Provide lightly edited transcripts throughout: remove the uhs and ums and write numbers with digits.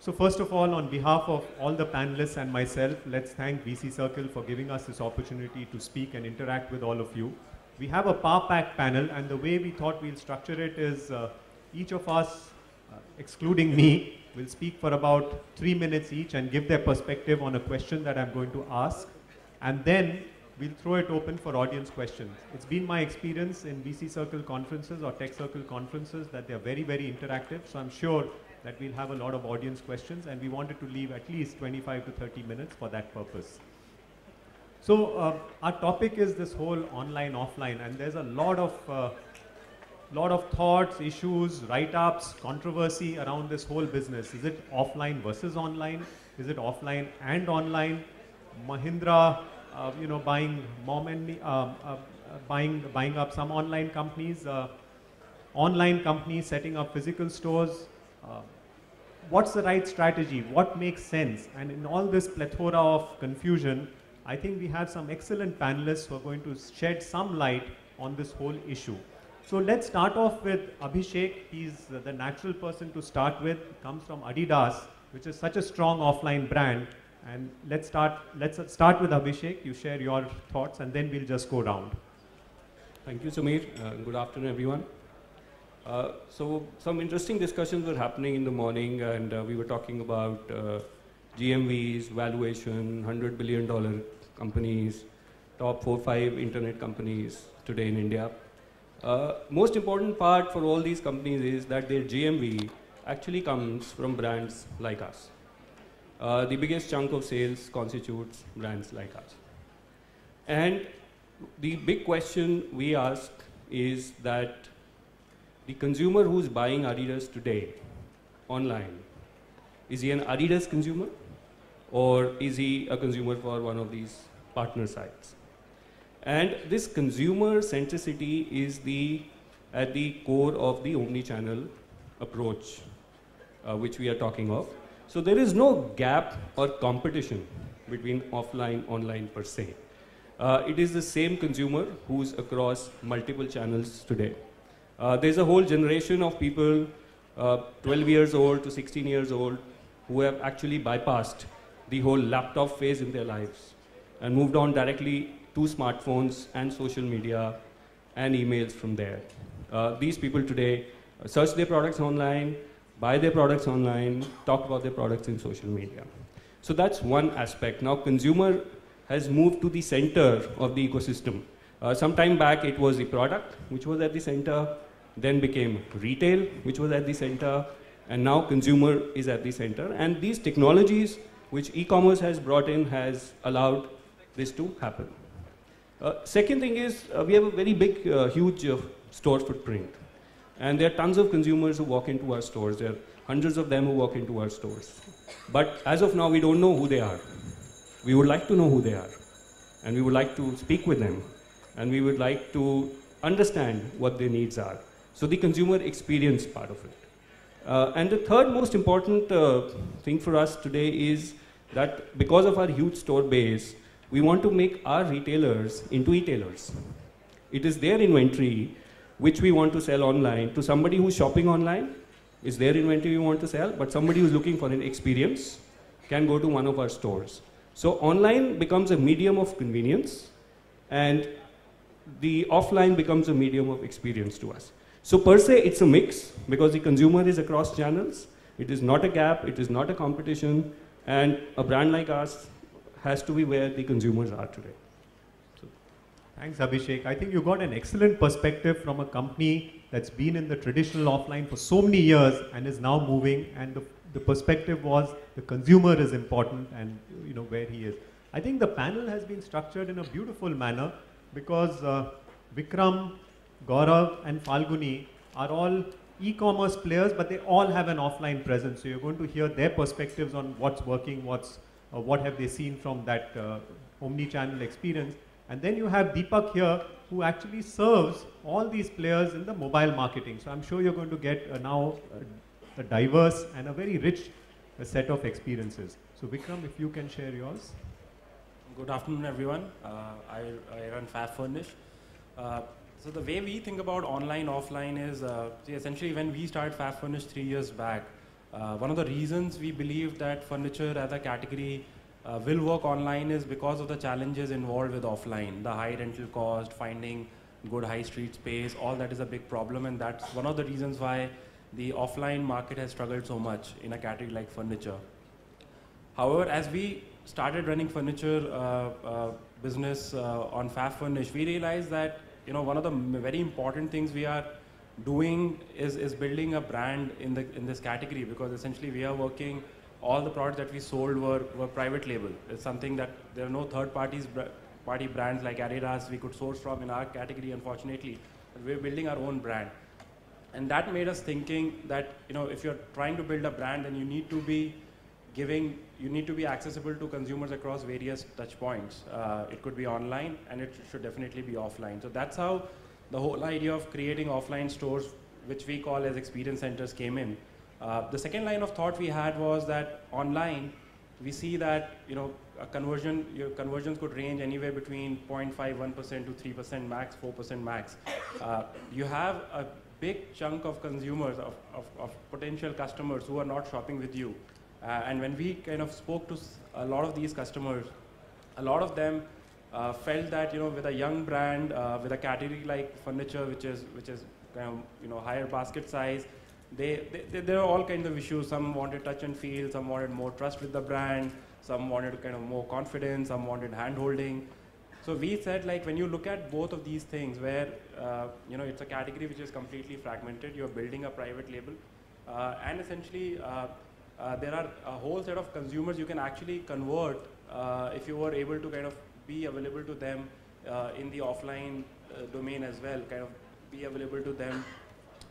So first of all, on behalf of all the panelists and myself, let's thank Vcerv for giving us this opportunity to speak and interact with all of you. We have a power-packed panel, and the way we thought we'll structure it is each of us, excluding me, will speak for about 3 minutes each and give their perspective on a question that I'm going to ask. And then we'll throw it open for audience questions. It's been my experience in Vcerv conferences or Techcircle conferences that they're very, very interactive. So I'm sure that we'll have a lot of audience questions, and we wanted to leave at least 25 to 30 minutes for that purpose. So our topic is this whole online, offline, and there's a lot of thoughts, issues, write-ups, controversy around this whole business. Is it offline versus online? Is it offline and online? Mahindra, buying buying up some online companies, online companies setting up physical stores. What's the right strategy? What makes sense? And in all this plethora of confusion, I think we have some excellent panelists who are going to shed some light on this whole issue. So let's start off with Abhishek. He's the natural person to start with. Comes from Adidas, which is such a strong offline brand. And let's start with Abhishek. You share your thoughts, and then we'll just go round. Thank you, Samir. Good afternoon, everyone. So some interesting discussions were happening in the morning, and we were talking about GMVs, valuation, $100 billion companies, top 4 or 5 internet companies today in India. Most important part for all these companies is that their GMV actually comes from brands like us. The biggest chunk of sales constitutes brands like us. And the big question we ask is that the consumer who's buying Adidas today online, is he an Adidas consumer, or is he a consumer for one of these partner sites? And this consumer centricity is at the core of the omni-channel approach, which we are talking of. So there is no gap or competition between offline, online per se. It is the same consumer who's across multiple channels today. There's a whole generation of people, 12 years old to 16 years old, who have actually bypassed the whole laptop phase in their lives and moved on directly to smartphones and social media and emails from there. These people today search their products online, buy their products online, talk about their products in social media. So that's one aspect. Now, consumer has moved to the center of the ecosystem. Some time back, it was the product, which was at the center, then became retail, which was at the center, and now consumer is at the center. And these technologies, which e-commerce has brought in, has allowed this to happen. Second thing is, we have a very big, huge store footprint. And there are tons of consumers who walk into our stores. There are hundreds of them who walk into our stores. But as of now, we don't know who they are. We would like to know who they are. And we would like to speak with them. And we would like to understand what their needs are. So the consumer experience part of it. And the third most important thing for us today is that because of our huge store base, we want to make our retailers into e-tailers. It is their inventory which we want to sell online to somebody who's shopping online. Is their inventory we want to sell, but somebody who's looking for an experience can go to one of our stores. So online becomes a medium of convenience, and the offline becomes a medium of experience to us. So per se, it's a mix, because the consumer is across channels. It is not a gap, it is not a competition, and a brand like us has to be where the consumers are today. So. Thanks, Abhishek. I think you got an excellent perspective from a company that's been in the traditional offline for so many years and is now moving, and the perspective was the consumer is important and where he is. I think the panel has been structured in a beautiful manner because Vikram, Gaurav and Falguni are all e-commerce players, but they all have an offline presence. So you're going to hear their perspectives on what's working, what have they seen from that omni-channel experience. And then you have Dippak here, who actually serves all these players in the mobile marketing. So I'm sure you're going to get now a diverse and a very rich set of experiences. So Vikram, if you can share yours. Good afternoon, everyone. I run Fab Furnish. So the way we think about online, offline is essentially when we started Fab Furnish 3 years back, One of the reasons we believe that furniture as a category will work online is because of the challenges involved with offline, the high rental cost, finding good high street space, all that is a big problem, and that's one of the reasons why the offline market has struggled so much in a category like furniture. However, as we started running furniture business on Fab Furnish, we realized that one of the very important things we are doing is building a brand in this category, because essentially we are working, all the products that we sold were private label. It's something that there are no third party brands like Adidas we could source from in our category, unfortunately. We're building our own brand. And that made us thinking that if you're trying to build a brand, then you need to be accessible to consumers across various touch points. It could be online, and it should definitely be offline. So that's how the whole idea of creating offline stores, which we call as experience centers, came in. The second line of thought we had was that online, we see that your conversions could range anywhere between 0.51% to 3% max, 4% max. You have a big chunk of consumers, of potential customers who are not shopping with you. And when we kind of spoke to a lot of these customers, a lot of them felt that with a young brand, with a category like furniture, which is kind of higher basket size, there are all kinds of issues. Some wanted touch and feel, some wanted more trust with the brand, some wanted kind of more confidence, some wanted hand holding. So we said, like, when you look at both of these things, where it's a category which is completely fragmented, you're building a private label, and essentially there are a whole set of consumers you can actually convert if you were able to kind of be available to them in the offline domain as well, kind of be available to them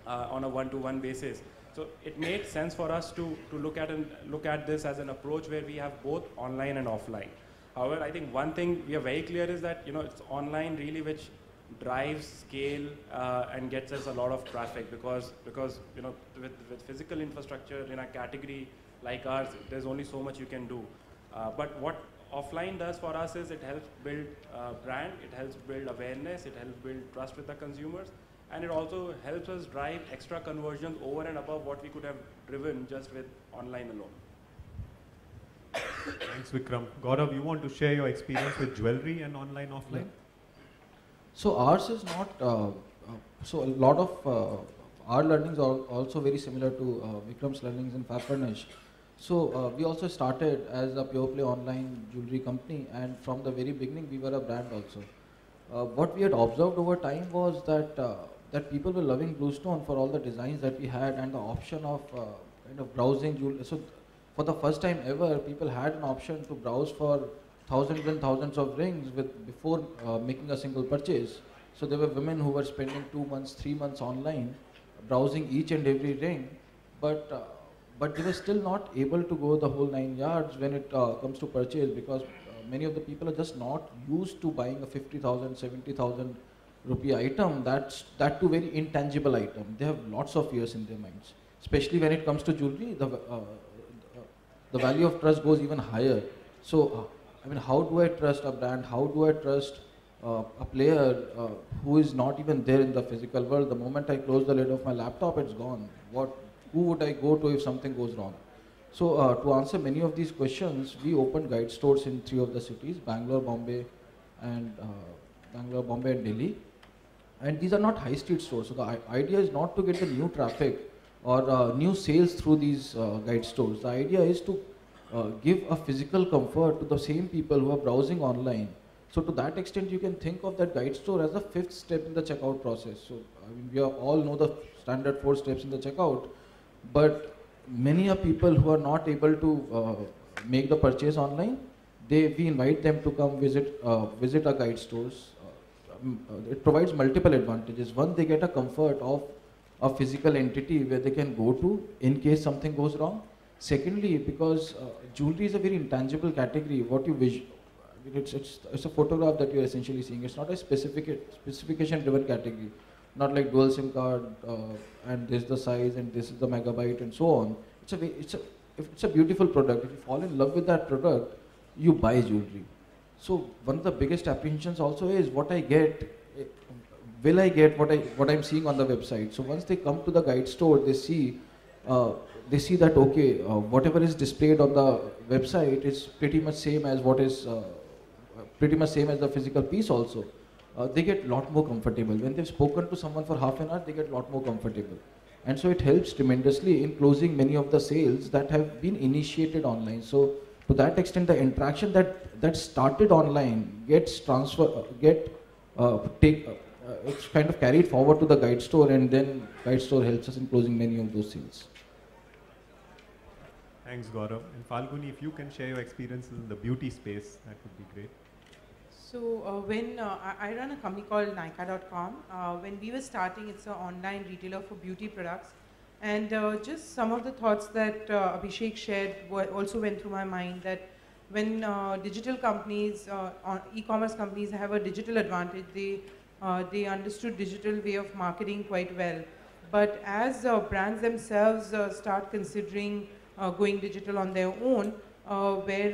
on a one-to-one basis. So it made sense for us to look at this as an approach where we have both online and offline. However, I think one thing we are very clear is that it's online really which drives scale and gets us a lot of traffic, because with physical infrastructure in a category like ours, there's only so much you can do. But what offline does for us is it helps build brand, it helps build awareness, it helps build trust with the consumers, and it also helps us drive extra conversions over and above what we could have driven just with online alone. Thanks, Vikram. Gaurav, you want to share your experience with jewelry and online, offline? Yeah. So ours is not, so a lot of our learnings are also very similar to Vikram's learnings in Fab Furnish. So we also started as a pure play online jewelry company, and from the very beginning we were a brand also. What we had observed over time was that people were loving Bluestone for all the designs that we had and the option of kind of browsing jewelry. So for the first time ever, people had an option to browse for thousands and thousands of rings before making a single purchase. So there were women who were spending 2 months, 3 months online, browsing each and every ring, but they were still not able to go the whole 9 yards when it comes to purchase, because many of the people are just not used to buying a 50,000, 70,000 rupee item, that too very intangible item. They have lots of fears in their minds, especially when it comes to jewelry. The value of trust goes even higher. So, I mean, how do I trust a brand? How do I trust a player who is not even there in the physical world? The moment I close the lid of my laptop, it's gone. Who would I go to if something goes wrong? So, to answer many of these questions, we opened guide stores in 3 of the cities: Bangalore, Bombay, and Delhi. And these are not high street stores. So the idea is not to get the new traffic or new sales through these guide stores. The idea is to give a physical comfort to the same people who are browsing online. So to that extent, you can think of that guide store as the 5th step in the checkout process. So I mean, we all know the standard 4 steps in the checkout, but many are people who are not able to make the purchase online. We invite them to come visit our guide stores. It provides multiple advantages. One, they get a comfort of a physical entity where they can go to in case something goes wrong. Secondly, because jewelry is a very intangible category. What you it's a photograph that you're essentially seeing. It's not a specification-driven category. Not like dual SIM card and this is the size and this is the megabyte and so on. It's a beautiful product. If you fall in love with that product, you buy jewelry. So one of the biggest apprehensions also is what I get. Will I get what I'm seeing on the website? So once they come to the guide store, they see they see that, okay, whatever is displayed on the website is pretty much same as what is pretty much same as the physical piece also. They get a lot more comfortable. When they've spoken to someone for half an hour, they get a lot more comfortable. And so it helps tremendously in closing many of the sales that have been initiated online. So to that extent, the interaction that started online gets it's kind of carried forward to the guide store, and then guide store helps us in closing many of those sales. Thanks, Gaurav. And Falguni, if you can share your experiences in the beauty space, that would be great. So when I run a company called Nykaa.com, when we were starting, it's an online retailer for beauty products. And just some of the thoughts that Abhishek shared also went through my mind, that when digital companies, e-commerce companies have a digital advantage, they understood digital way of marketing quite well. But as brands themselves start considering going digital on their own, where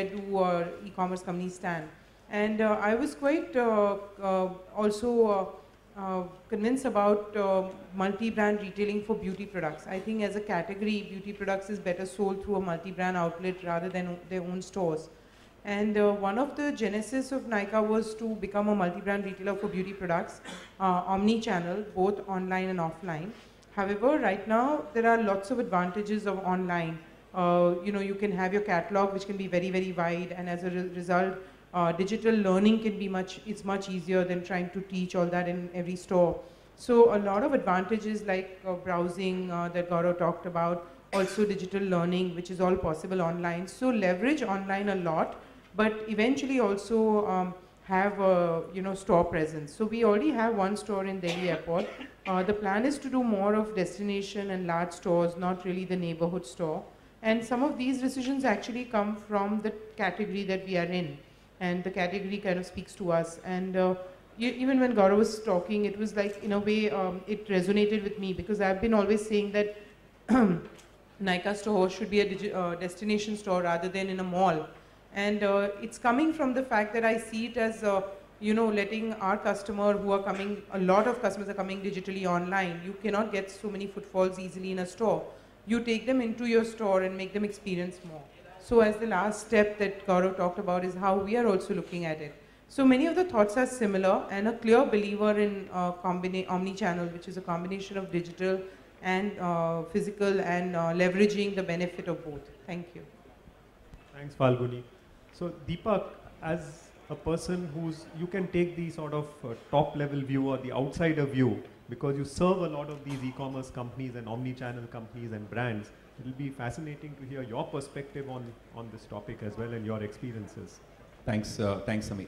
do e-commerce companies stand? And I was quite also convinced about multi-brand retailing for beauty products. I think as a category, beauty products is better sold through a multi-brand outlet rather than their own stores. And one of the genesis of Nykaa was to become a multi-brand retailer for beauty products, omni-channel, both online and offline. However, right now, there are lots of advantages of online. You can have your catalog, which can be very, very wide, and as a result, digital learning can be much easier than trying to teach all that in every store. So a lot of advantages like browsing that Gaurav talked about, also digital learning, which is all possible online. So leverage online a lot, but eventually also have store presence. So we already have one store in Delhi Airport. The plan is to do more of destination and large stores, not really the neighborhood store. And some of these decisions actually come from the category that we are in. And the category kind of speaks to us. And even when Gaurav was talking, it was like, in a way, it resonated with me, because I've been always saying that Nykaa store should be a destination store rather than in a mall. And it's coming from the fact that I see it as, letting our customer who are coming, a lot of customers are coming digitally online. You cannot get so many footfalls easily in a store. You take them into your store and make them experience more. So as the last step that Gaurav talked about is how we are also looking at it. So many of the thoughts are similar, and a clear believer in omni-channel, which is a combination of digital and physical, and leveraging the benefit of both. Thank you. Thanks, Falguni. So Deepak, as a person you can take the sort of top level view or the outsider view, because you serve a lot of these e-commerce companies and omni-channel companies and brands. It will be fascinating to hear your perspective on this topic as well, and your experiences. Thanks, Samir.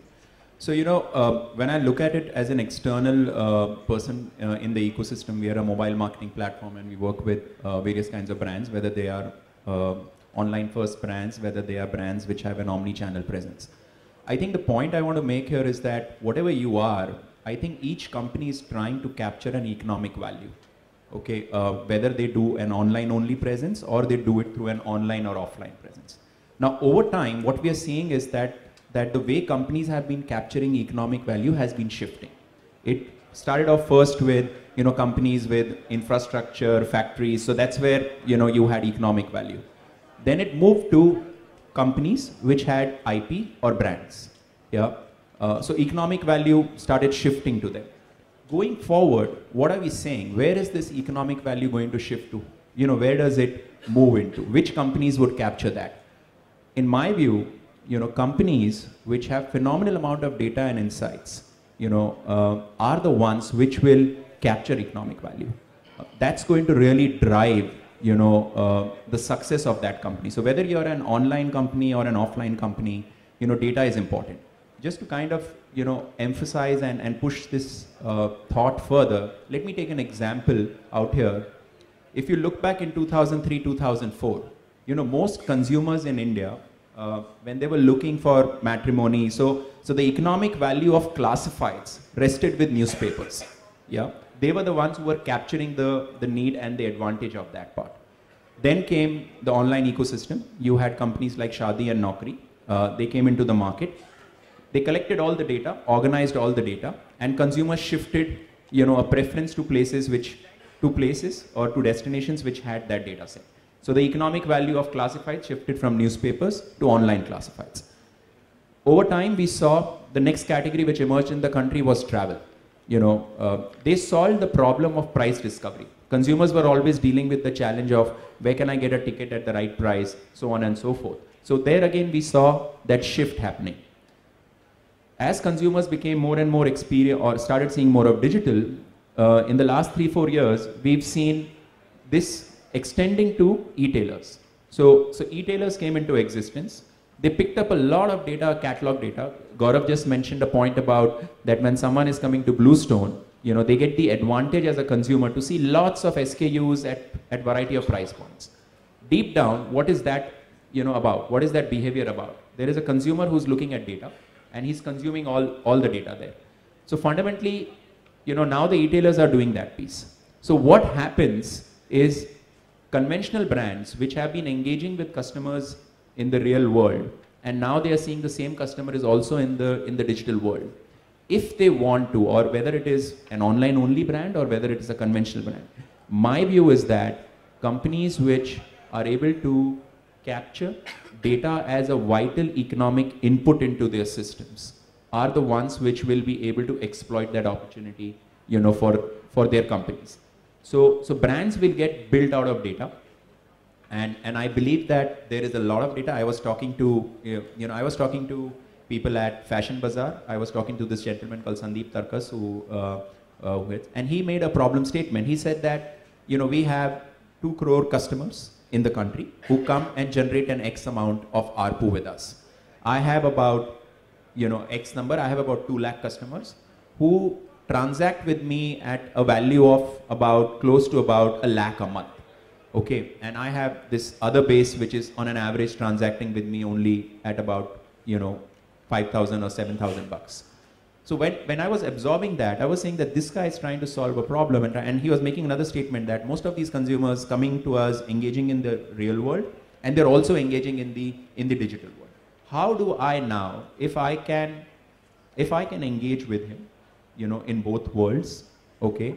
So, when I look at it as an external person in the ecosystem, we are a mobile marketing platform, and we work with various kinds of brands, whether they are online first brands, whether they are brands which have an omni-channel presence. I think the point I want to make here is that whatever you are, I think each company is trying to capture an economic value. Okay, whether they do an online only presence or they do it through an online or offline presence. Now, over time, what we are seeing is that the way companies have been capturing economic value has been shifting. It started off first with, companies with infrastructure, factories, so that's where, you had economic value. Then it moved to companies which had IP or brands. Yeah. So economic value started shifting to them. Going forward, what are we saying? Where is this economic value going to shift to? Where does it move into? Which companies would capture that? In my view, companies which have phenomenal amount of data and insights, are the ones which will capture economic value. That's going to really drive, the success of that company. So whether you're an online company or an offline company, data is important. Just to kind of, emphasize and push this thought further, let me take an example out here. If you look back in 2003, 2004, most consumers in India, when they were looking for matrimony, so the economic value of classifieds rested with newspapers. Yeah, they were the ones who were capturing the need and the advantage of that part. Then came the online ecosystem. You had companies like Shaadi and Naukri. They came into the market. They collected all the data, organized all the data, and consumers shifted, a preference to places which to places or to destinations which had that data set. So the economic value of classifieds shifted from newspapers to online classifieds. Over time, we saw the next category which emerged in the country was travel. They solved the problem of price discovery. Consumers were always dealing with the challenge of where can I get a ticket at the right price, so on and so forth. So there again, we saw that shift happening. As consumers became more and more experienced or started seeing more of digital, in the last 3-4 years, we've seen this extending to e-tailers. So e-tailers came into existence. They picked up a lot of data, catalog data. Gaurav just mentioned a point about that when someone is coming to Bluestone, they get the advantage as a consumer to see lots of SKUs at variety of price points. Deep down, what is that about? What is that behavior about? There is a consumer who's looking at data and he's consuming all the data there. So fundamentally, now the e-tailers are doing that piece. So what happens is conventional brands which have been engaging with customers in the real world, and now they are seeing the same customer is also in the digital world. If they want to, or whether it is an online only brand or whether it is a conventional brand, my view is that companies which are able to capture data as a vital economic input into their systems are the ones which will be able to exploit that opportunity, for their companies. So brands will get built out of data. And I believe that there is a lot of data. I was talking to people at Fashion Bazaar. I was talking to this gentleman called Sandeep Tarkas, and he made a problem statement. He said that, we have 2 crore customers in the country who come and generate an X amount of ARPU with us. I have about, X number. I have about 2 lakh customers who transact with me at a value of close to about 1 lakh a month. Okay, and I have this other base which is on an average transacting with me only at about 5,000 or 7,000 bucks. So when I was absorbing that, I was saying that this guy is trying to solve a problem, and he was making another statement that most of these consumers coming to us engaging in the real world, and they're also engaging in the digital world. How do I now, if I can engage with him, in both worlds, okay?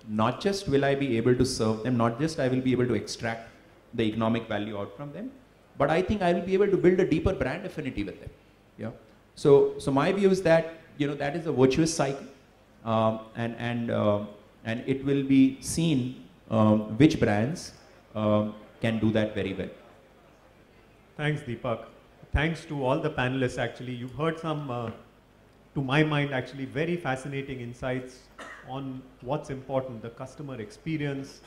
Not just will I be able to serve them, not just I will be able to extract the economic value out from them, but I think I will be able to build a deeper brand affinity with them. Yeah. So my view is that that is a virtuous cycle, and it will be seen which brands can do that very well. Thanks, Deepak. Thanks to all the panelists. Actually, you've heard some, to my mind, actually very fascinating insights on what's important: the customer experience,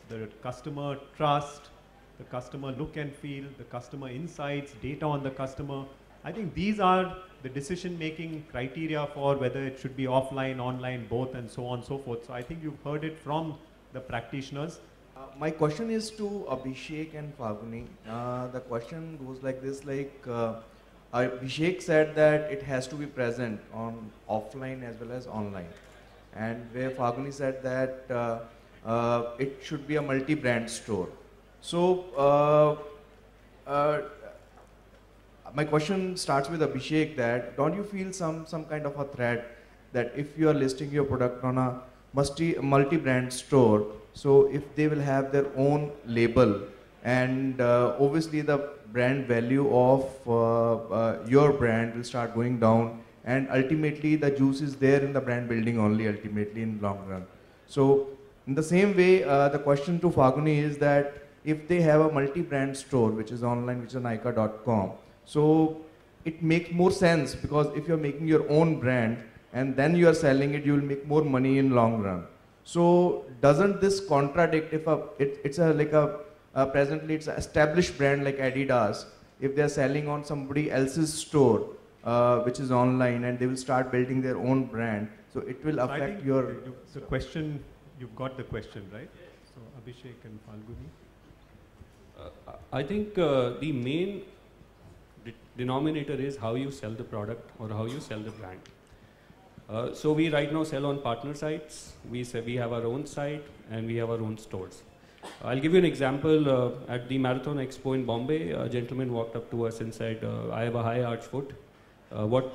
the customer trust, the customer look and feel, the customer insights, data on the customer. I think these are the decision-making criteria for whether it should be offline, online, both, and so on and so forth. So I think you've heard it from the practitioners. My question is to Abhishek and Falguni. The question goes like this, Abhishek said that it has to be present on offline as well as online. And where Falguni said that it should be a multi-brand store. So my question starts with Abhishek, that don't you feel some kind of a threat that if you are listing your product on a multi-brand store, so if they will have their own label, and obviously the brand value of your brand will start going down, and ultimately the juice is there in the brand building only, ultimately in long run. So in the same way, the question to Falguni is that if they have a multi-brand store which is online, which is Nykaa.com, so it makes more sense, because if you're making your own brand and then you are selling it, you will make more money in long run. So doesn't this contradict if presently it's an established brand like Adidas, if they're selling on somebody else's store which is online, and they will start building their own brand, so it will affect your... The question, you've got the question, right? So Abhishek and Falguni. I think the main denominator is how you sell the product or how you sell the brand. So we right now sell on partner sites. We have our own site and we have our own stores. I'll give you an example. At the Marathon Expo in Bombay, a gentleman walked up to us and said, I have a high arch foot. What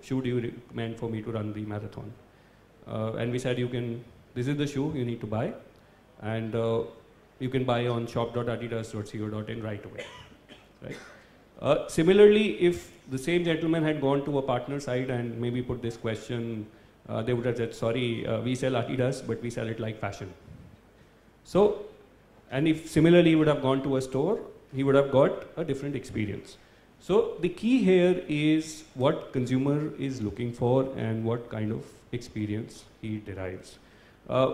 shoe do you recommend for me to run the marathon? And we said, you can this is the shoe you need to buy, and you can buy on shop.adidas.co.in right away. Right? Similarly, if the same gentleman had gone to a partner site and maybe put this question, they would have said, sorry, we sell Adidas, but we sell it like fashion. So, and if similarly he would have gone to a store, he would have got a different experience. So the key here is what consumer is looking for and what kind of experience he derives.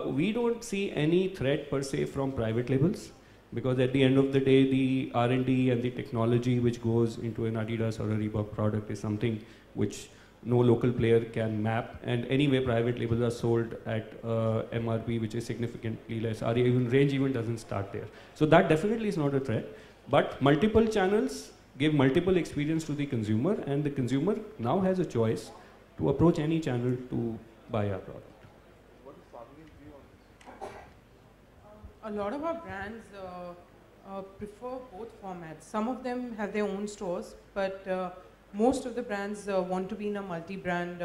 We don't see any threat per se from private labels, because at the end of the day, the R&D and the technology which goes into an Adidas or a Reebok product is something which no local player can map, and anyway private labels are sold at MRP which is significantly less. Our even range even doesn't start there. So that definitely is not a threat, but multiple channels give multiple experience to the consumer, and the consumer now has a choice to approach any channel to buy our product. A lot of our brands prefer both formats. Some of them have their own stores, but most of the brands want to be in a multi-brand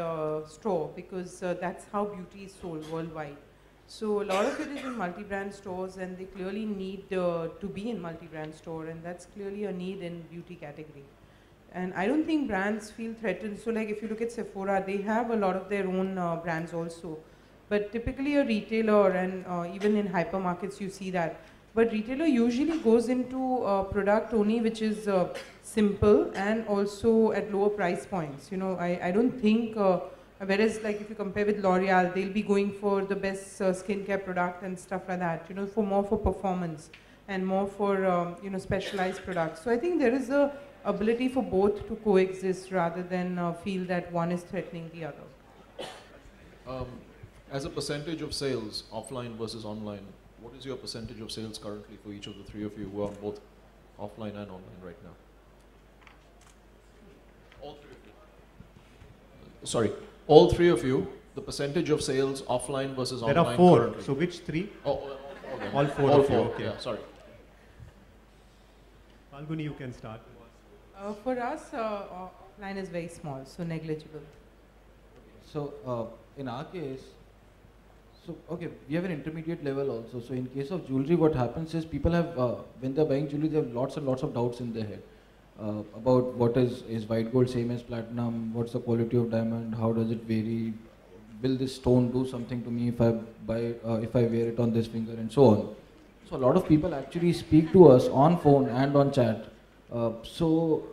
store, because that's how beauty is sold worldwide. So a lot of it is in multi-brand stores, and they clearly need to be in multi-brand store, and that's clearly a need in beauty category. And I don't think brands feel threatened. So like if you look at Sephora, they have a lot of their own brands also. But typically a retailer, and even in hypermarkets you see that, but retailer usually goes into a product only which is simple and also at lower price points. You know, I don't think, whereas like if you compare with L'Oreal, they'll be going for the best skincare product and stuff like that, you know, for more for performance and more for, you know, specialized products. So I think there is a ability for both to coexist rather than feel that one is threatening the other. As a percentage of sales, offline versus online, what is your percentage of sales currently for each of the three of you who are both offline and online right now? All three of you. Sorry, all three of you, the percentage of sales offline versus online currently. There are 4, so which 3? All All 4 all of you, 4, okay. yeah, sorry. Falguni, you can start. For us, offline is very small, so negligible. So in our case, so okay, we have an intermediate level also. So in case of jewelry, what happens is people have, when they're buying jewelry, they have lots and lots of doubts in their head about what is white gold same as platinum, what's the quality of diamond, how does it vary, will this stone do something to me if I buy, if I wear it on this finger, and so on. So a lot of people actually speak to us on phone and on chat. So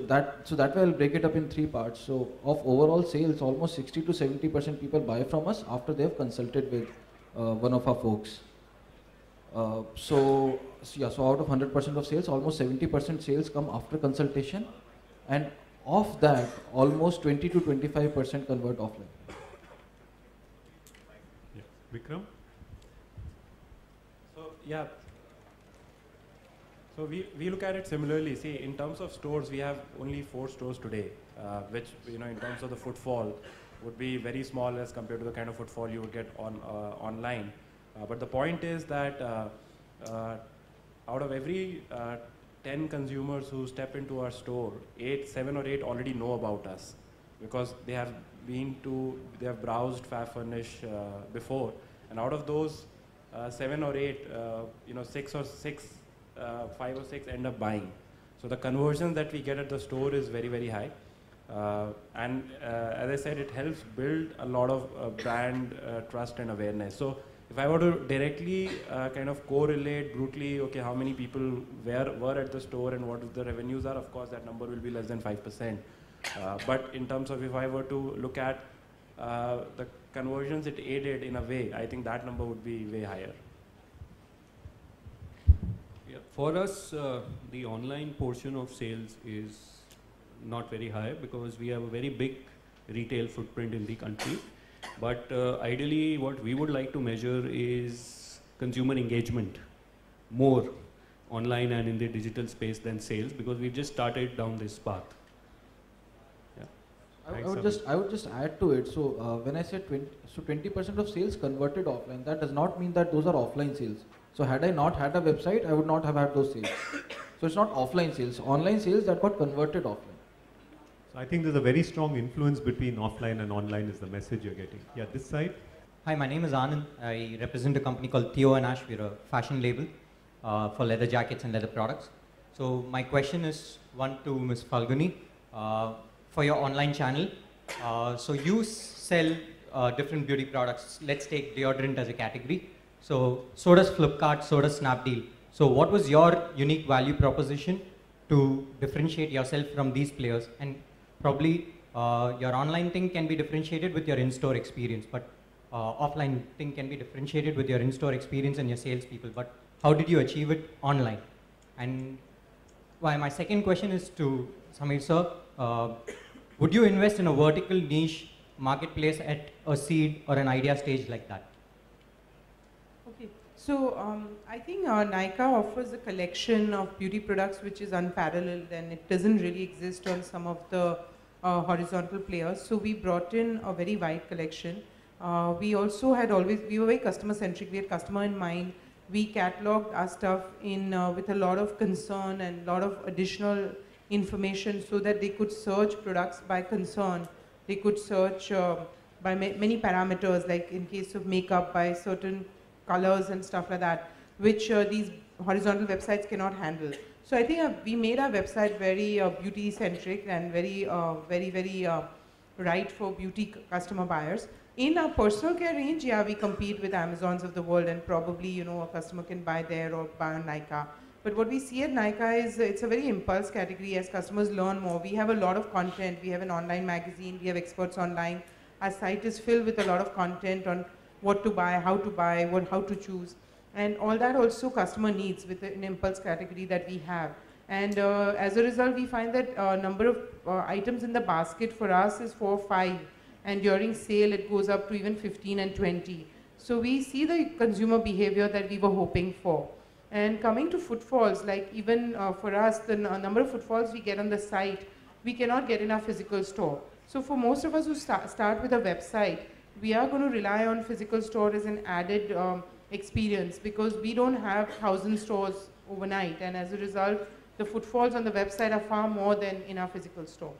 that way I'll break it up in 3 parts. So of overall sales, almost 60 to 70% people buy from us after they've consulted with one of our folks. So out of 100% of sales, almost 70% sales come after consultation, and of that, almost 20 to 25% convert offline. Yeah. Vikram? So yeah. So we look at it similarly. See, in terms of stores, we have only 4 stores today, which, you know, in terms of the footfall would be very small as compared to the kind of footfall you would get on online. But the point is that out of every 10 consumers who step into our store, 7 or 8 already know about us, because they have browsed Fab Furnish before, and out of those 7 or 8, you know, 5 or 6 end up buying. So the conversion that we get at the store is very, very high. And as I said, it helps build a lot of brand trust and awareness. So if I were to directly kind of correlate brutally, okay, how many people were at the store and what the revenues are, of course that number will be less than 5%. But in terms of if I were to look at the conversions it aided in a way, I think that number would be way higher. Yeah, for us, the online portion of sales is not very high because we have a very big retail footprint in the country. But ideally, what we would like to measure is consumer engagement more online and in the digital space than sales, because we've just started down this path. Yeah. I would just add to it. So when I said 20% of sales converted offline, that does not mean that those are offline sales. So had I not had a website, I would not have had those sales. So it's not offline sales, online sales that got converted offline. So I think there's a very strong influence between offline and online is the message you're getting. Yeah, this side. Hi, my name is Anand. I represent a company called Theo and Ash. We're a fashion label for leather jackets and leather products. So my question is one to Ms. Falguni. For your online channel, so you sell different beauty products. Let's take deodorant as a category. So does Flipkart, so does Snapdeal. So what was your unique value proposition to differentiate yourself from these players? And probably your online thing can be differentiated with your in-store experience, but offline thing can be differentiated with your in-store experience and your salespeople. But how did you achieve it online? And my second question is to Samir sir. Would you invest in a vertical niche marketplace at a seed or an idea stage like that? Okay, so I think Nykaa offers a collection of beauty products which is unparalleled, and it doesn't really exist on some of the horizontal players. So we brought in a very wide collection. We also had we were very customer centric. We had customer in mind. We cataloged our stuff in with a lot of concern and a lot of additional information so that they could search products by concern. They could search by many parameters, like in case of makeup, by certain colors and stuff like that, which these horizontal websites cannot handle. So I think we made our website very beauty centric and very right for beauty customer buyers. In our personal care range, yeah, we compete with Amazons of the world, and probably, a customer can buy there or buy on Nykaa. But what we see at Nykaa is it's a very impulse category. As customers learn more, we have a lot of content. We have an online magazine. We have experts online. Our site is filled with a lot of content on what to buy, how to choose. And all that also customer needs with an impulse category that we have. And as a result, we find that number of items in the basket for us is 4 or 5. And during sale, it goes up to even 15 and 20. So we see the consumer behavior that we were hoping for. And coming to footfalls, like even for us, the number of footfalls we get on the site, we cannot get in our physical store. So for most of us who start with a website, we are going to rely on physical store as an added experience, because we don't have 1,000 stores overnight. And as a result, the footfalls on the website are far more than in our physical store.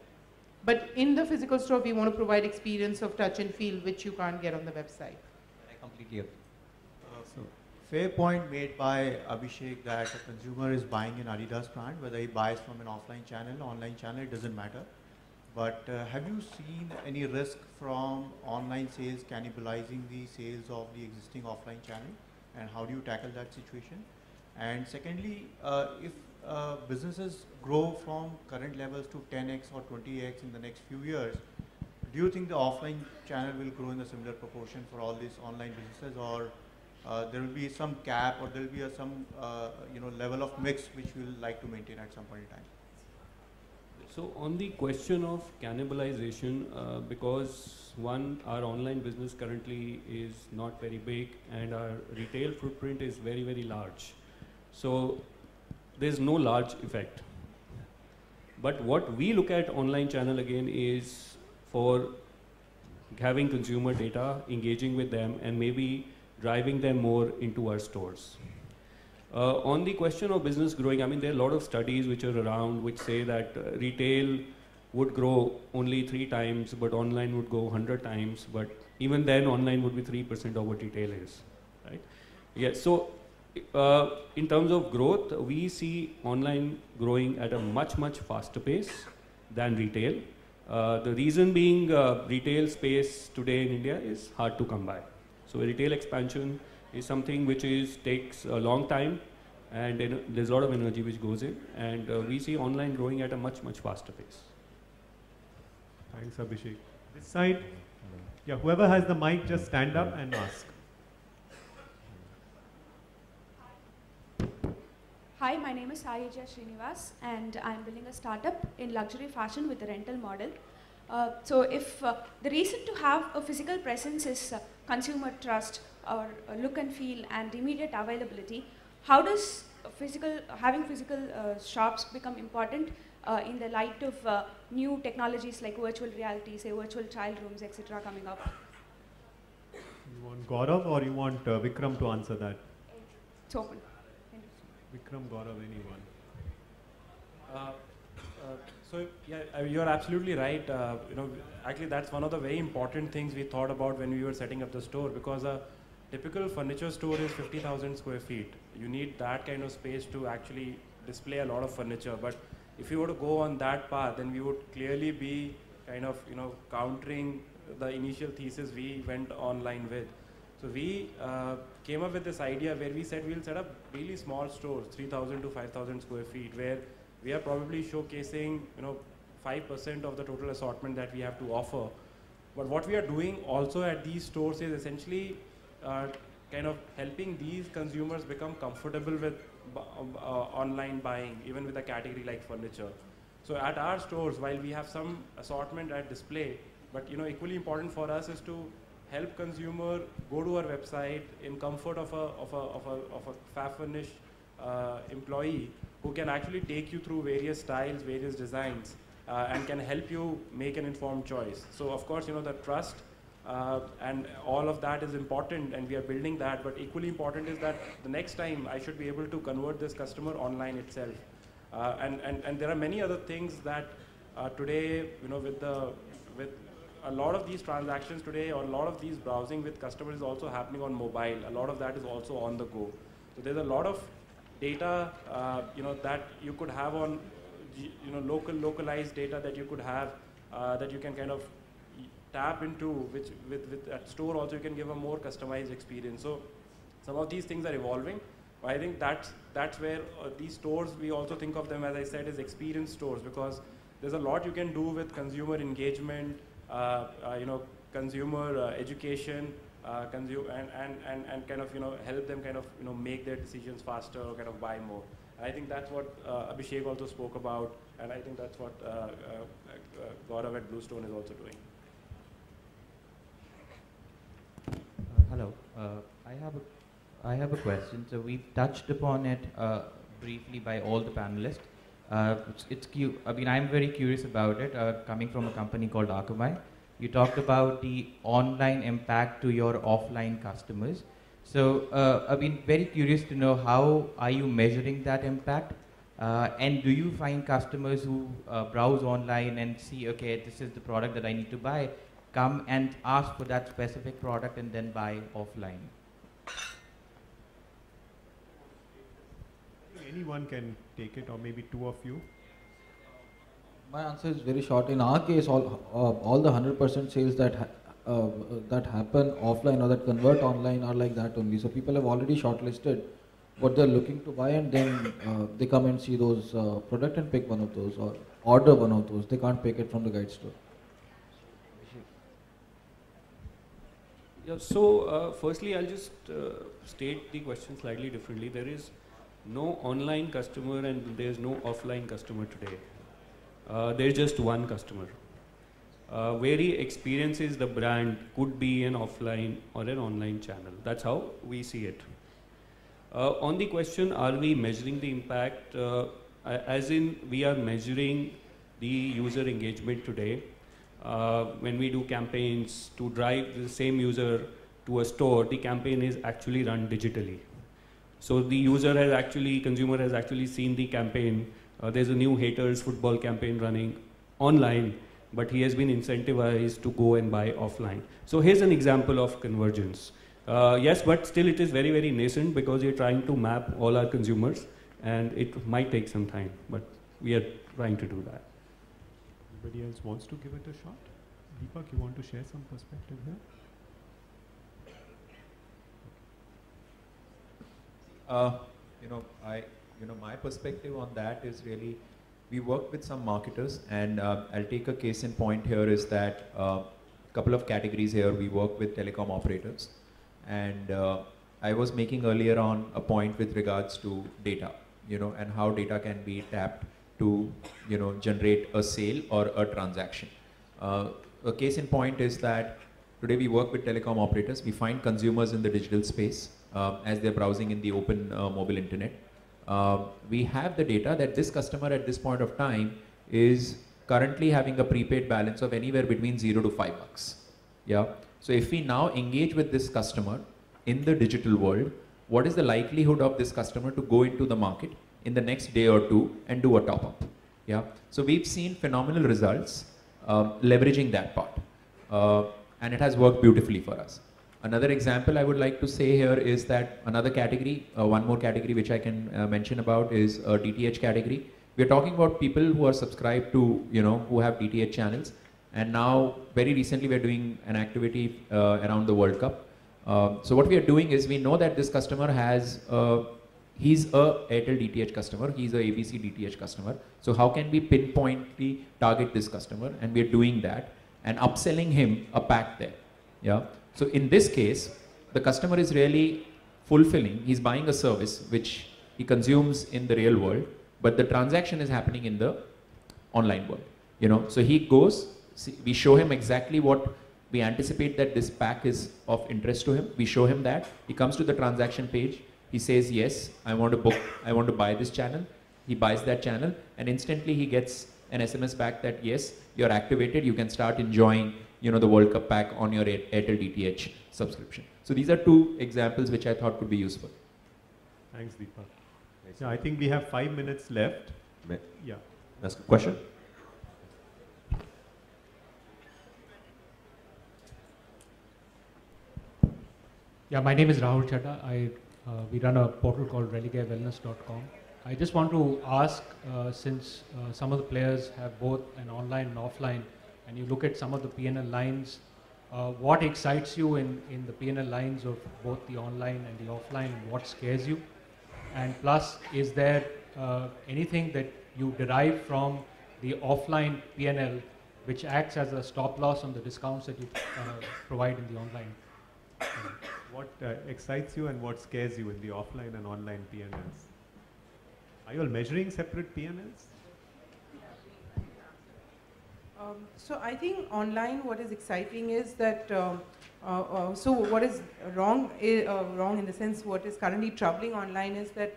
But in the physical store, we want to provide experience of touch and feel, which you can't get on the website. I completely agree. Fair point made by Abhishek that a consumer is buying an Adidas brand, whether he buys from an offline channel, online channel, it doesn't matter. But have you seen any risk from online sales cannibalizing the sales of the existing offline channel? And how do you tackle that situation? And secondly, if businesses grow from current levels to 10x or 20x in the next few years, do you think the offline channel will grow in a similar proportion for all these online businesses, or there will be some cap, or there will be some level of mix which we will like to maintain at some point in time? So on the question of cannibalization, because one, our online business currently is not very big and our retail footprint is very, very large. So there's no large effect. But what we look at online channel again is for having consumer data, engaging with them, and maybe driving them more into our stores. On the question of business growing, I mean, there are a lot of studies which are around which say that retail would grow only 3 times, but online would go 100 times. But even then, online would be 3% of what retail is, right? Yeah. So in terms of growth, we see online growing at a much, much faster pace than retail. The reason being retail space today in India is hard to come by. So retail expansion is something which takes a long time, and there's a lot of energy which goes in, and we see online growing at a much, much faster pace. Thanks, Abhishek. This side, yeah, whoever has the mic, just stand up and ask. Hi, my name is Sarija Srinivas, and I'm building a startup in luxury fashion with a rental model. So if the reason to have a physical presence is consumer trust or look and feel and immediate availability, how does having physical shops become important in the light of new technologies like virtual reality, say virtual trial rooms, etc. coming up? You want Gaurav or you want Vikram to answer that? It's open. Vikram, Gaurav, anyone? So yeah, you're absolutely right. Actually, that's one of the very important things we thought about when we were setting up the store, because a typical furniture store is 50,000 square feet. You need that kind of space to actually display a lot of furniture. But if you were to go on that path, then we would clearly be kind of countering the initial thesis we went online with. So we came up with this idea where we said we'll set up really small stores, 3,000 to 5,000 square feet, where we are probably showcasing 5% of the total assortment that we have to offer. But what we are doing also at these stores is essentially kind of helping these consumers become comfortable with online buying, even with a category like furniture. So at our stores, while we have some assortment at display, but equally important for us is to help consumer go to our website in comfort of a fab-furnish employee who can actually take you through various styles, various designs, and can help you make an informed choice. So of course, the trust and all of that is important, and we are building that, but equally important is that the next time I should be able to convert this customer online itself. And there are many other things that today, with a lot of these transactions today, or a lot of these browsing with customers is also happening on mobile. A lot of that is also on the go. So there's a lot of data, that you could have on, localized data that you could have, that you can kind of tap into, which with at store also you can give a more customized experience. So some of these things are evolving. I think that's where these stores, we also think of them, as I said, as experience stores, because there's a lot you can do with consumer engagement, consumer education, and kind of help them kind of make their decisions faster or kind of buy more. And I think that's what Abhishek also spoke about, and I think that's what Gaurav at Bluestone is also doing. Hello, I have a question. So we've touched upon it briefly by all the panelists. I'm very curious about it. Coming from a company called Akamai, you talked about the online impact to your offline customers. So I've been very curious to know, how are you measuring that impact? And do you find customers who browse online and see, okay, this is the product that I need to buy, come and ask for that specific product and then buy offline? Anyone can take it, or maybe two of you. My answer is very short. In our case, all the 100% sales that happen offline or that convert online are like that only. So people have already shortlisted what they're looking to buy, and then they come and see those product and pick one of those or order one of those. They can't pick it from the guide store. Yeah, so firstly, I'll just state the question slightly differently. There is no online customer and there is no offline customer today. There is just one customer. Where he experiences the brand could be an offline or an online channel. That's how we see it. On the question, are we measuring the impact? As in, we are measuring the user engagement today. When we do campaigns to drive the same user to a store, the campaign is actually run digitally. So the consumer has actually seen the campaign. There's a new haters football campaign running online, but he has been incentivized to go and buy offline. So here's an example of convergence. Yes, but still it is very, very nascent, because we're trying to map all our consumers, and it might take some time, but we are trying to do that. Anybody else wants to give it a shot? Deepak, you want to share some perspective here? My perspective on that is really, we work with some marketers, and I'll take a case in point here is that a couple of categories here, we work with telecom operators, and I was making earlier on a point with regards to data, and how data can be tapped to, generate a sale or a transaction. A case in point is that today we work with telecom operators. We find consumers in the digital space as they're browsing in the open mobile internet. We have the data that this customer at this point of time is currently having a prepaid balance of anywhere between $0 to $5. Yeah. So if we now engage with this customer in the digital world, what is the likelihood of this customer to go into the market in the next day or two and do a top up? Yeah, so we've seen phenomenal results leveraging that part, and it has worked beautifully for us. Another example I would like to say here is that another category, one more category which I can mention about is DTH category. We're talking about people who are subscribed to, who have DTH channels, and now very recently we're doing an activity around the World Cup. So what we are doing is we know that this customer has he's a Airtel DTH customer, he's a ABC DTH customer. So how can we pinpointly target this customer? And we're doing that and upselling him a pack there. Yeah. So in this case, the customer is really fulfilling. He's buying a service which he consumes in the real world, but the transaction is happening in the online world. So he goes, we show him exactly what we anticipate that this pack is of interest to him. We show him that. He comes to the transaction page. He says, yes, I want to book, I want to buy this channel. He buys that channel and instantly he gets an SMS back that, yes, you're activated. You can start enjoying, the World Cup pack on your Airtel DTH subscription. So these are two examples which I thought could be useful. Thanks, Deepak. Yeah, I think we have 5 minutes left. Yeah. Ask a question. Yeah, my name is Rahul Chadha. We run a portal called religiawellness.com. I just want to ask, since some of the players have both an online and offline, and you look at some of the P&L lines, what excites you in the P&L lines of both the online and the offline, and what scares you? And plus, is there anything that you derive from the offline P&L which acts as a stop loss on the discounts that you provide in the online? What excites you and what scares you in the offline and online P&Ls? Are you all measuring separate P&Ls? So I think online what is exciting is that, so what is wrong in the sense what is currently troubling online is that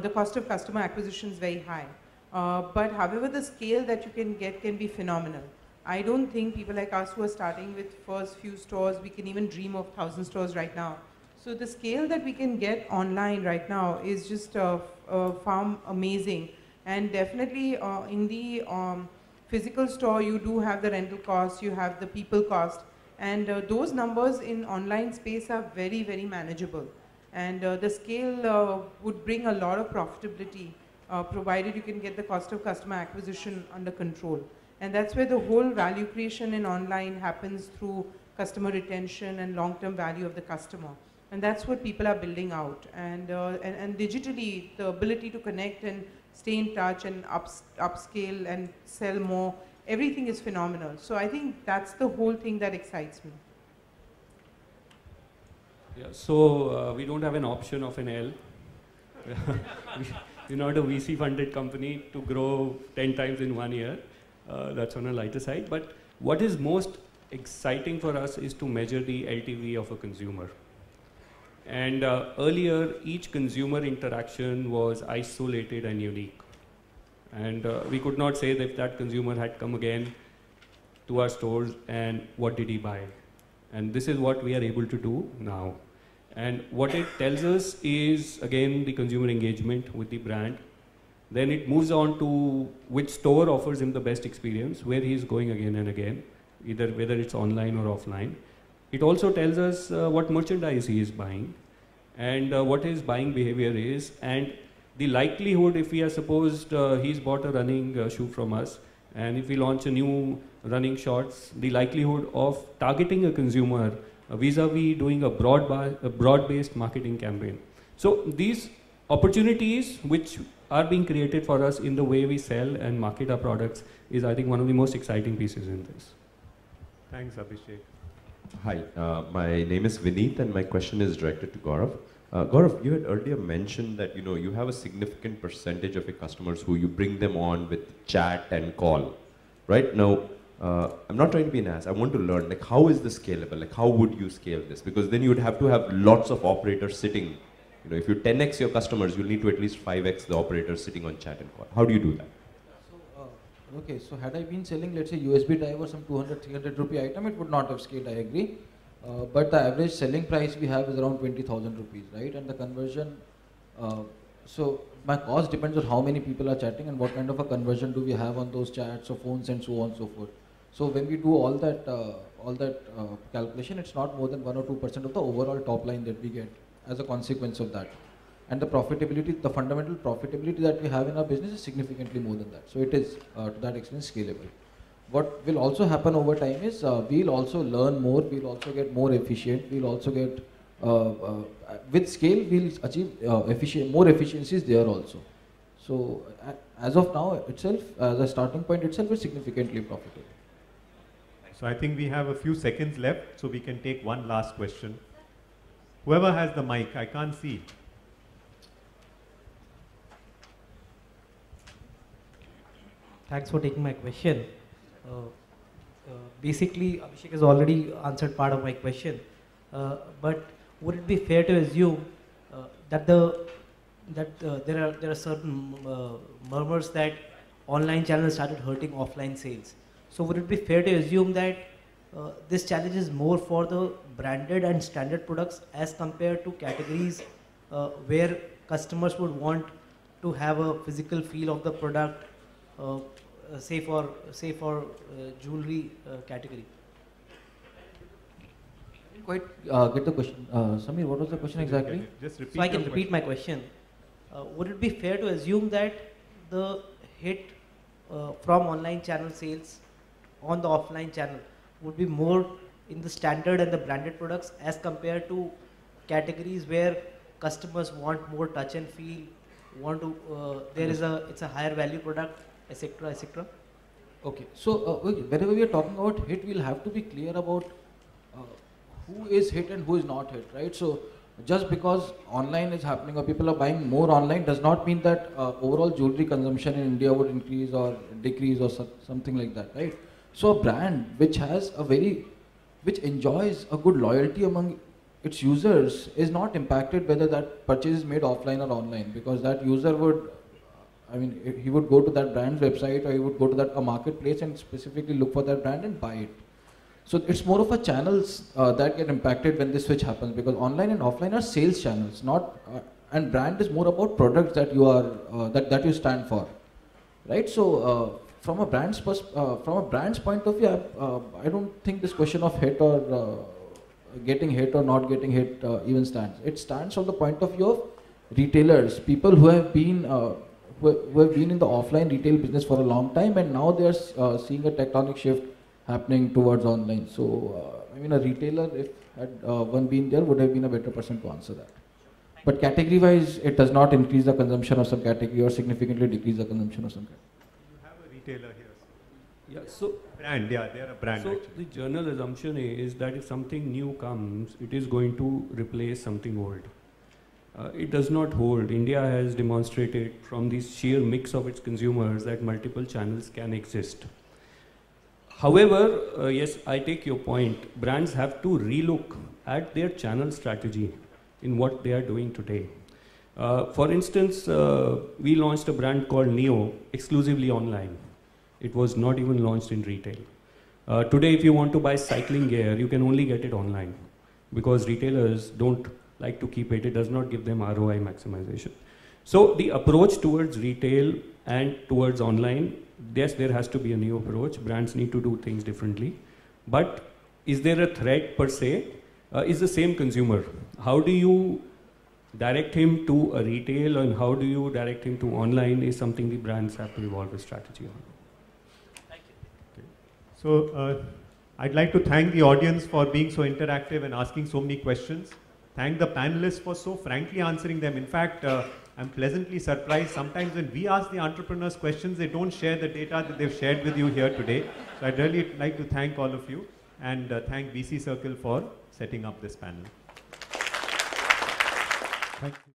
the cost of customer acquisition is very high. But however the scale that you can get can be phenomenal. I don't think people like us who are starting with first few stores, we can even dream of 1,000 stores right now. So the scale that we can get online right now is just far amazing. And definitely in the physical store, you do have the rental cost, you have the people cost. And those numbers in online space are very, very manageable. And the scale would bring a lot of profitability, provided you can get the cost of customer acquisition under control. And that's where the whole value creation in online happens through customer retention and long-term value of the customer. And that's what people are building out. And digitally, the ability to connect and stay in touch and upscale and sell more, everything is phenomenal. So I think that's the whole thing that excites me. Yeah, so we don't have an option of an L. We're not a VC-funded company to grow 10 times in 1 year. That's on a lighter side. But what is most exciting for us is to measure the LTV of a consumer. And earlier, each consumer interaction was isolated and unique. And we could not say that if that consumer had come again to our stores and what did he buy. And this is what we are able to do now. And what it tells us is, again, the consumer engagement with the brand. Then it moves on to which store offers him the best experience, where he is going again and again, whether it's online or offline. It also tells us what merchandise he is buying and what his buying behavior is, and the likelihood, if we are supposed he's bought a running shoe from us, and if we launch a new running shorts, the likelihood of targeting a consumer vis-a-vis doing a broad-based marketing campaign. So these opportunities which are being created for us in the way we sell and market our products is, I think, one of the most exciting pieces in this. Thanks, Abhishek. Hi, my name is Vineet and my question is directed to Gaurav. Gaurav, you had earlier mentioned that you have a significant percentage of your customers who you bring them on with chat and call. Right now, I'm not trying to be an ass. I want to learn, like, how is this scalable? Like, how would you scale this? Because then you would have to have lots of operators sitting. If you 10x your customers, you'll need to at least 5x the operators sitting on chat and call. How do you do that? So, okay, so had I been selling, let's say, USB drive or some 200, 300 rupee item, it would not have scaled, I agree. But the average selling price we have is around 20,000 rupees, right? And the conversion So my cost depends on how many people are chatting and what kind of a conversion do we have on those chats or phones and so on and so forth. So when we do all that calculation, it's not more than 1 or 2% of the overall top line that we get as a consequence of that. And the profitability, the fundamental profitability that we have in our business is significantly more than that. So it is to that extent scalable. What will also happen over time is we'll also learn more, we'll also get more efficient, we'll also get, with scale, we'll achieve more efficiencies there also. So as of now itself, the starting point itself is significantly profitable. So I think we have a few seconds left, so we can take one last question. Whoever has the mic, I can't see. Thanks for taking my question. Basically, Abhishek has already answered part of my question. But would it be fair to assume that there are certain murmurs that online channels started hurting offline sales? So would it be fair to assume that this challenge is more for the branded and standard products as compared to categories where customers would want to have a physical feel of the product, say for jewelry category? I didn't quite get the question. Samir, what was the question exactly? Just repeat. So I can repeat my question. Would it be fair to assume that the hit from online channel sales on the offline channel would be more in the standard and the branded products as compared to categories where customers want more touch and feel, it's a higher value product, etc., etc.? Okay, so whenever we are talking about hit, we'll have to be clear about who is hit and who is not hit, right? So just because online is happening or people are buying more online does not mean that overall jewelry consumption in India would increase or decrease or something like that, right? So a brand which enjoys a good loyalty among its users is not impacted whether that purchase is made offline or online, because that user would, he would go to that brand's website or he would go to that marketplace and specifically look for that brand and buy it. So it's more of a channels that get impacted when this switch happens, because online and offline are sales channels, and brand is more about products that you are that you stand for, right? So from a brand's point of view, I don't think this question of hit or getting hit or not getting hit even stands. It stands from the point of view of retailers, people who have been in the offline retail business for a long time, and now they are seeing a tectonic shift happening towards online. So a retailer, if had one been there, would have been a better person to answer that. But category wise, it does not increase the consumption of some category or significantly decrease the consumption of some category. You have a retailer here. Yeah, so brand, yeah, they are a brand. So actually, the general assumption is that if something new comes, it is going to replace something old. It does not hold. India has demonstrated from the sheer mix of its consumers that multiple channels can exist. However, yes, I take your point. Brands have to relook at their channel strategy in what they are doing today. For instance, we launched a brand called Neo exclusively online. It was not even launched in retail. Today, if you want to buy cycling gear, you can only get it online because retailers don't like to keep it. It does not give them ROI maximization. So the approach towards retail and towards online, yes, there has to be a new approach. Brands need to do things differently. But is there a threat per se? Is the same consumer. How do you direct him to a retail and how do you direct him to online is something the brands have to evolve a strategy on. Thank you. Okay. So I'd like to thank the audience for being so interactive and asking so many questions. Thank the panelists for so frankly answering them. In fact, I'm pleasantly surprised. Sometimes when we ask the entrepreneurs questions, they don't share the data that they've shared with you here today. So I'd really like to thank all of you and thank VC Circle for setting up this panel. Thank you.